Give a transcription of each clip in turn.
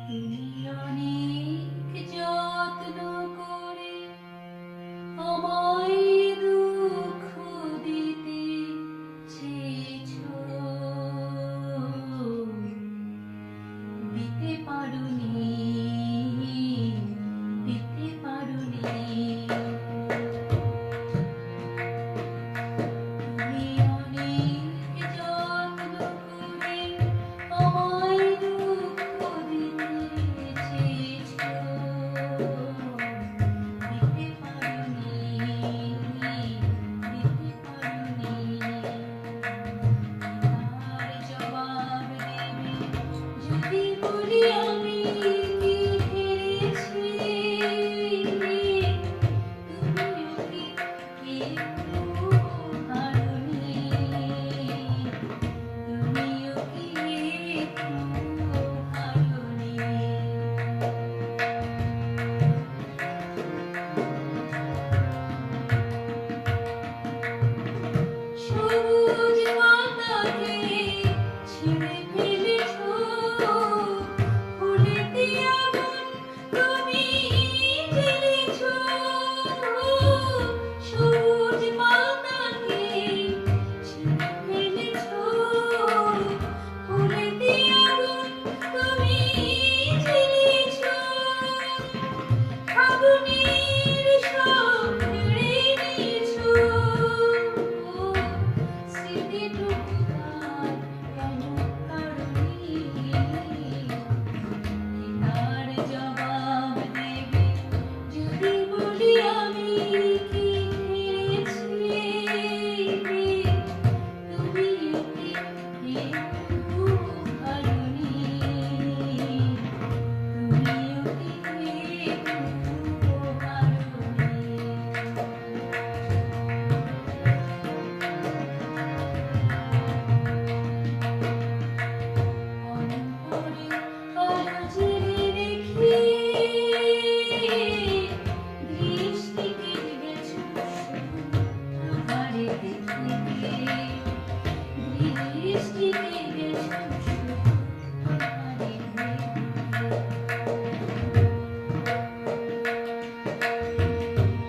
তুমি অনেক যত্ন করে আমায় দুঃখ দিতে চেয়েছো, দিতে পারোনি, দিতে পারোনি। তুমি অনেক যত্ন করে আমায় দুঃখ দিতে চেয়েছো, দিতে পারোনি, দিতে পারোনি। তার জবাব দেবে যদি বলি আমি কি হেরেছি, তুমিও কি একটু হারোনি, তুমিও কি একটু হারোনি। সবুজ পাতাকে ছিঁড়ে ফেলেছো, ফুলেতে আগুন তুমি জ্বেলেছো। সবুজ পাতাকে ছিঁড়ে ফেলেছো, ফুলেতে আগুন তুমি জ্বেলেছো। আগুনের সব কেড়ে নিয়েছো, স্মৃতিটুকু তার কেন কারোনি। তার জবাব দেবে যদি বলি আমি কি হেরেছি, তুমিও কি একটু হারোনি, তুমিও কি একটু হারোনি। অন্তরে আলো জেলে রেখে দৃষ্টি কেড়ে গেছো আধারে দেখে, দৃষ্টি কেড়ে গেছো আধারে দেখে।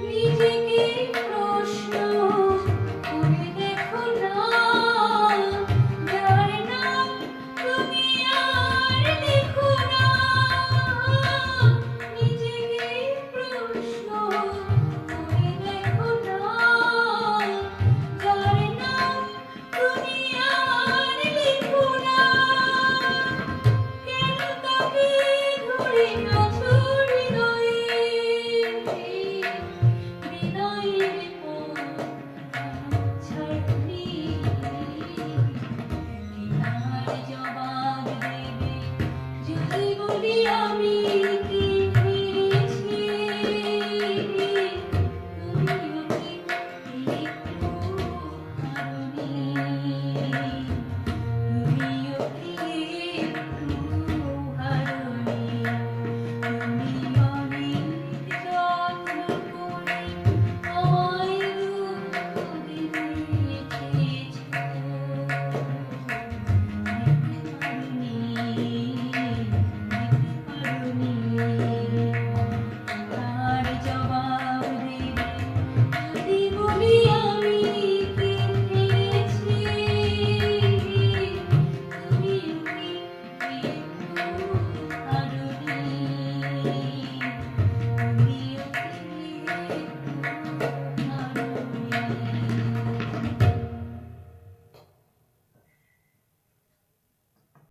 নিজেকে প্রশ্ন করে দেখো না, যার নাম তুমি আর লেখো না। নিজেকে প্রশ্ন করে দেখো না, যার নাম তুমি আর লেখো না। কেন তাকে ধরে আছো হৃদয়ে, বিদায়ের পর ছাড়নি। তার জবাব দেবে যদি বলি আমি কি হেরেছি, তুমিও কি একটু হারোনি, তুমিও কি একটু হারোনি। তুমি অনেক যত্ন করে আমায় দুঃখ দিতে চেয়েছো, দিতে পারোনি, দিতে পারোনি। তার জবাব দেবে যদি বলি আমি কি হেরেছি, তুমিও কি একটু